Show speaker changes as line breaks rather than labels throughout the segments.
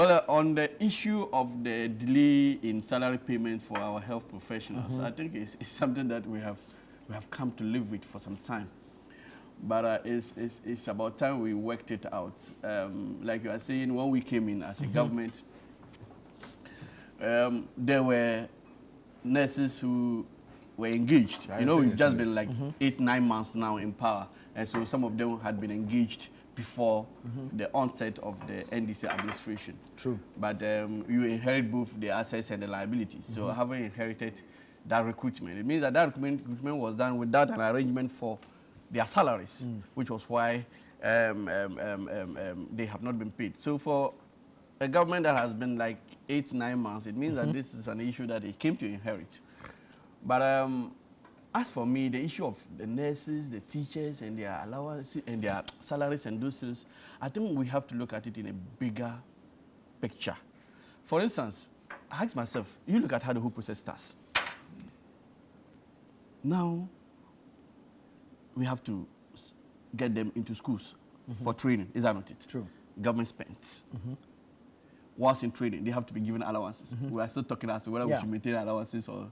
Well, on the issue of the delay in salary payment for our health professionals, I think it's something that we have come to live with for some time. But it's about time we worked it out. Like you are saying, when we came in as a government, there were nurses who were engaged. You know, we've just been like 8-9 months now in power, and so some of them had been engaged before the onset of the NDC administration.
True.
But you inherit both the assets and the liabilities. So having inherited that recruitment, it means that recruitment was done without an arrangement for their salaries, which was why they have not been paid. So for a government that has been like 8-9 months, it means that this is an issue that it came to inherit. But as for me, the issue of the nurses, the teachers, and their allowances and their salaries and those things, I think we have to look at it in a bigger picture. For instance, I ask myself, you look at how the whole process starts. Now, we have to get them into schools for training. Is that not it?
True.
Government spends. Once in training, they have to be given allowances. We are still talking as to whether we should maintain allowances or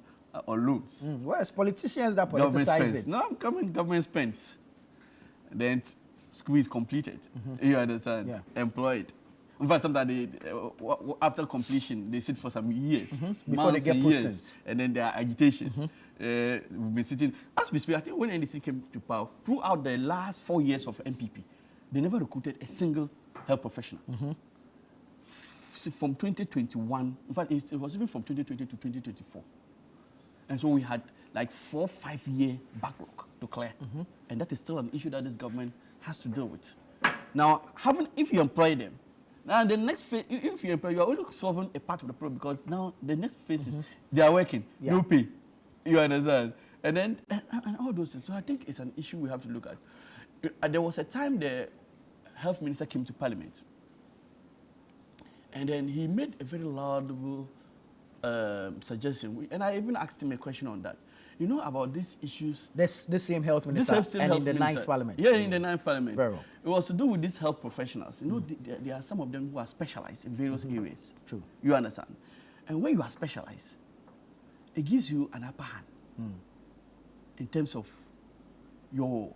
loans.
Whereas politicians that politicize it.
No, government spends. Then school is completed. You understand? Yeah. Employed. In fact, sometimes they, after completion, they sit for some years,
before they get postings.
And then there are agitations. We've been sitting. As we speak, I think when NDC came to power, throughout the last 4 years of MPP, they never recruited a single health professional. From 2021, in fact, it was even from 2020 to 2024. And so we had like 4-5 year backlog to clear. And that is still an issue that this government has to deal with. Now, if you employ them, now the next phase, if you employ, you are only solving a part of the problem, because now the next phase is they are working, no pay. You understand? And then and all those things. So I think it's an issue we have to look at. There was a time the health minister came to Parliament, and then he made a very laudable suggestion, and I even asked him a question on that. You know about these issues.
This same health minister, and in the 9th Parliament.
Yeah, in the 9th Parliament.
Very well.
It was to do with these health professionals. You know, there are some of them who are specialized in various areas.
True.
You understand? And when you are specialized, it gives you an upper hand in terms of the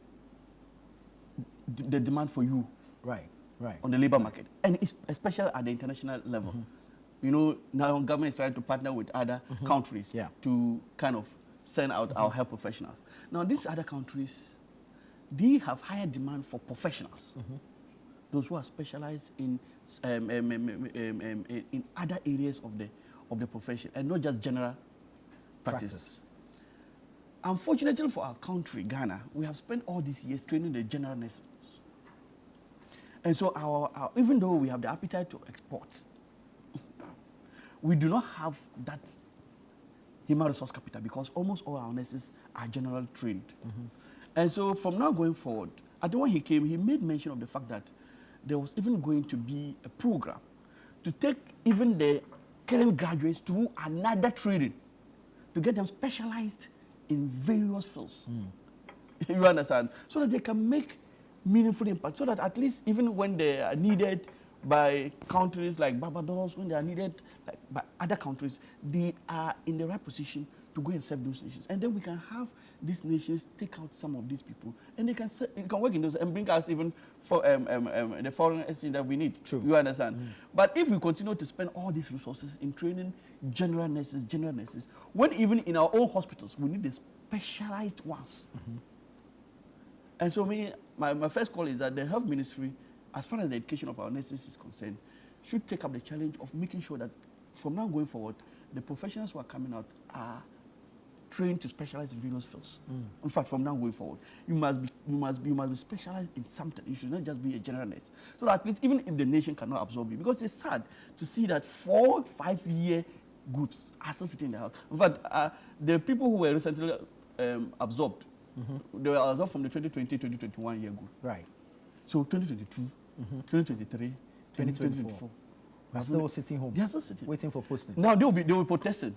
demand for you.
Right.
On the labor market, and it's especially at the international level. You know, now government is trying to partner with other countries to kind of send out our health professionals. Now, these other countries, they have higher demand for professionals, those who are specialized in other areas of the profession, and not just general practice. Unfortunately for our country, Ghana, we have spent all these years training the general nurses. And so even though we have the appetite to export, we do not have that human resource capital, because almost all our nurses are general trained. And so from now going forward, I think when he came, he made mention of the fact that there was even going to be a program to take even the current graduates through another training to get them specialized in various fields. You understand? So that they can make meaningful impact, so that at least even when they are needed by countries like Barbados, when they are needed by other countries, they are in the right position to go and serve those nations. And then we can have these nations take out some of these people, and they can work in those and bring us even for the foreign exchange that we need.
True.
You understand? But if we continue to spend all these resources in training general nurses, when even in our own hospitals we need the specialized ones. And so my first call is that the health ministry, as far as the education of our nurses is concerned, should take up the challenge of making sure that from now going forward, the professionals who are coming out are trained to specialize in various fields. In fact, from now going forward, you must be specialized in something. You should not just be a general nurse. So that at least even if the nation cannot absorb you, because it's sad to see that 4-5 year groups are still sitting in the house. In fact, the people who were recently absorbed, they were absorbed from the 2020-2021 year group.
Right.
So 2022, 2023, 2024.
They're still sitting home.
They are still sitting,
waiting for posting.
Now they will be protesting.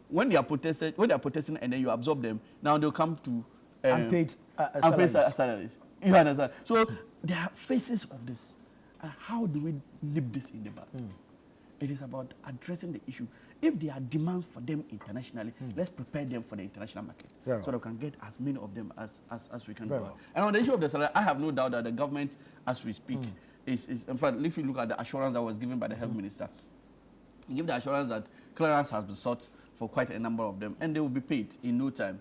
When they are protesting, and then you absorb them, now they'll come to
unpaid
salaries. You understand? So there are phases of this. How do we nip this in the bud? It is about addressing the issue. If there are demands for them internationally, let's prepare them for the international market so that we can get as many of them as we can do.
Well.
And on the issue of the salary, I have no doubt that the government, as we speak, is in fact, if you look at the assurance that was given by the health minister, he gave the assurance that clearance has been sought for quite a number of them, and they will be paid in no time.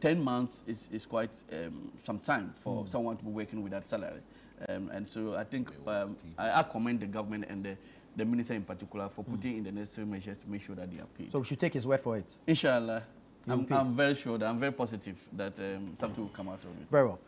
10 months is quite some time for someone to be working with that salary. And so I think I commend the government and the minister in particular for putting in the necessary measures to make sure that they are paid.
So we should take his word for it.
Inshallah, I'm very sure, I'm very positive that something will come out of it.
Very well.